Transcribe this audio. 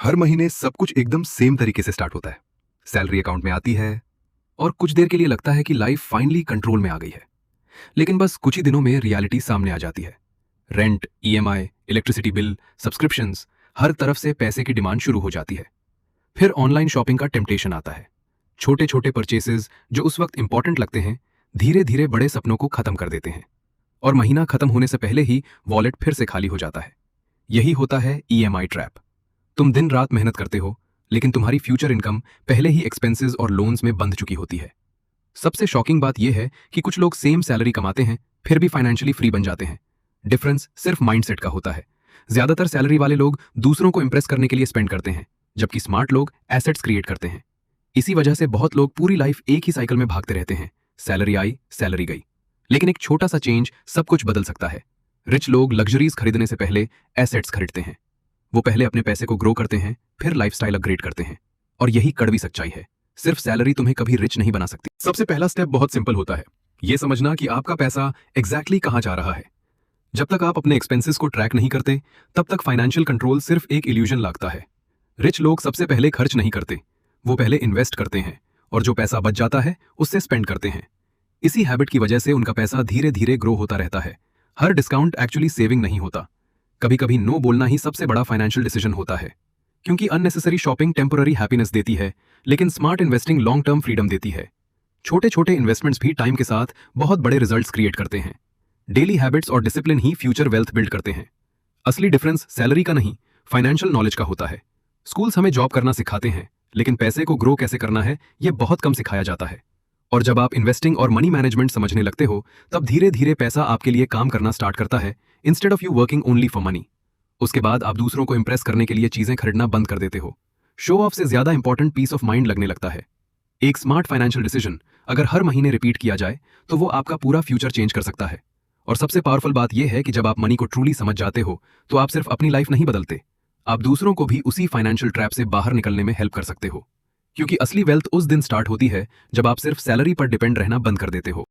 हर महीने सब कुछ एकदम सेम तरीके से स्टार्ट होता है। सैलरी अकाउंट में आती है और कुछ देर के लिए लगता है कि लाइफ फाइनली कंट्रोल में आ गई है। लेकिन बस कुछ ही दिनों में रियलिटी सामने आ जाती है। Rent, EMI, electricity bill, subscriptions, हर तरफ से पैसे की डिमांड शुरू हो जाती है। फिर ऑनलाइन शॉपिंग का टेम्पटेशन आता है। छोटे छोटे परचेसेस जो उस वक्त इंपॉर्टेंट लगते हैं, धीरे धीरे बड़े सपनों को खत्म कर देते हैं। और महीना खत्म होने से पहले ही वॉलेट फिर से खाली हो जाता है। यही होता है ईएमआई ट्रैप। तुम दिन रात मेहनत करते हो, लेकिन तुम्हारी फ्यूचर इनकम पहले ही एक्सपेंसेस और लोन्स में बंध चुकी होती है। सबसे शॉकिंग बात यह है कि कुछ लोग सेम सैलरी कमाते हैं, फिर भी फाइनेंशियली फ्री बन जाते हैं। डिफरेंस सिर्फ माइंडसेट का होता है। ज्यादातर सैलरी वाले लोग दूसरों को इंप्रेस करने के लिए स्पेंड करते हैं, जबकि स्मार्ट लोग एसेट्स क्रिएट करते हैं। इसी वजह से बहुत लोग पूरी लाइफ एक ही साइकिल में भागते रहते हैं। सैलरी आई, सैलरी गई। लेकिन एक छोटा सा चेंज सब कुछ बदल सकता है। रिच लोग लग्जरीज खरीदने से पहले एसेट्स खरीदते हैं। वो पहले अपने पैसे को ग्रो करते हैं, फिर लाइफस्टाइल अपग्रेड करते हैं। और यही कड़वी सच्चाई है। सिर्फ सैलरी तुम्हें कभी रिच नहीं बना सकती। सबसे पहला स्टेप बहुत सिंपल होता है, यह समझना कि आपका पैसा एग्जैक्टली कहां जा रहा है। जब तक आप अपने एक्सपेंसेस को ट्रैक नहीं करते, तब तक फाइनेंशियल कंट्रोल सिर्फ एक इल्यूजन लगता है। रिच लोग सबसे पहले खर्च नहीं करते, वो पहले इन्वेस्ट करते हैं, और जो पैसा बच जाता है उससे स्पेंड करते हैं। इसी हैबिट की वजह से उनका पैसा धीरे धीरे ग्रो होता रहता है। हर डिस्काउंट एक्चुअली सेविंग नहीं होता। कभी कभी नो बोलना ही सबसे बड़ा फाइनेंशियल डिसीजन होता है, क्योंकि अननेसेसरी शॉपिंग टेम्पररी हैप्पीनेस देती है, लेकिन smart investing long term freedom देती है। छोटे छोटे इन्वेस्टमेंट्स भी टाइम के साथ बहुत बड़े रिजल्ट्स क्रिएट करते हैं। डेली हैबिट्स और डिसिप्लिन ही फ्यूचर वेल्थ बिल्ड करते हैं। असली डिफरेंस सैलरी का नहीं, फाइनेंशियल नॉलेज का होता है। स्कूल्स हमें जॉब करना सिखाते हैं, लेकिन पैसे को ग्रो कैसे करना है यह बहुत कम सिखाया जाता है। और जब आप इन्वेस्टिंग और मनी मैनेजमेंट समझने लगते हो, तब धीरे धीरे पैसा आपके लिए काम करना स्टार्ट करता है, instead of you working only for money. उसके बाद आप दूसरों को इंप्रेस करने के लिए चीजें खरीदना बंद कर देते हो। शो ऑफ से ज्यादा इंपॉर्टेंट पीस ऑफ माइंड लगने लगता है। एक स्मार्ट फाइनेंशियल डिसीजन अगर हर महीने रिपीट किया जाए, तो वो आपका पूरा फ्यूचर चेंज कर सकता है। और सबसे पावरफुल बात यह है कि जब आप मनी को ट्रूली समझ जाते हो, तो आप सिर्फ अपनी लाइफ नहीं बदलते, आप दूसरों को भी उसी फाइनेंशियल ट्रैप से बाहर निकलने में हेल्प कर सकते हो। क्योंकि असली वेल्थ उस दिन स्टार्ट होती है जब आप सिर्फ सैलरी पर डिपेंड रहना बंद कर देते हो।